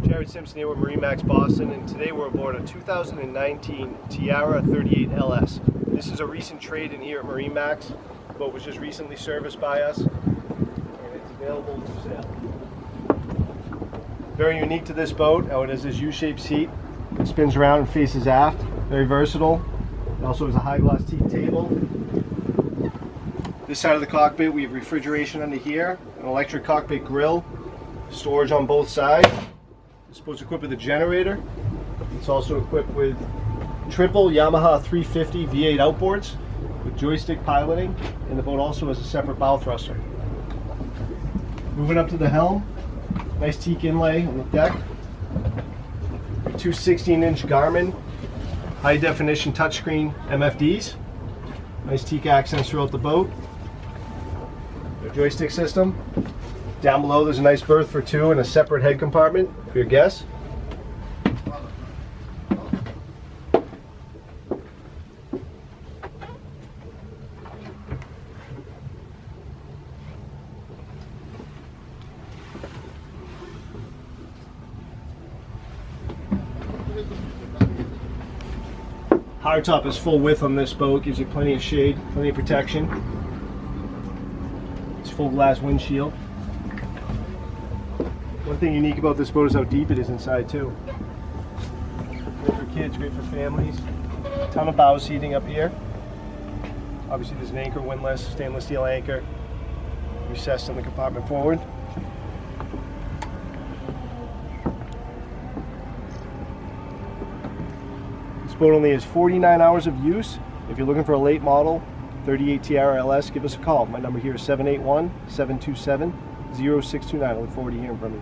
Jared Simpson here with MarineMax Boston, and today we're aboard a 2019 Tiara 38 LS. This is a recent trade in here at MarineMax. The boat was just recently serviced by us, and it's available for sale. Very unique to this boat, how it has this U-shaped seat. It spins around and faces aft. Very versatile. It also has a high gloss teak table. This side of the cockpit we have refrigeration under here, an electric cockpit grill, storage on both sides. This boat's equipped with a generator. It's also equipped with triple Yamaha 350 V8 outboards with joystick piloting, and the boat also has a separate bow thruster. Moving up to the helm, nice teak inlay on the deck. Two 16-inch Garmin high definition touchscreen MFDs. Nice teak accents throughout the boat. Their joystick system. Down below there's a nice berth for two and a separate head compartment for your guests. Hardtop is full width on this boat, gives you plenty of shade, plenty of protection. It's full glass windshield. One thing unique about this boat is how deep it is inside too. Great for kids, great for families. A ton of bow seating up here. Obviously there's an anchor windlass, stainless steel anchor, recessed in the compartment forward. This boat only has 49 hours of use. If you're looking for a late model 38 Tiara LS, give us a call. My number here is 781-727-0629. I look forward to hearing from you.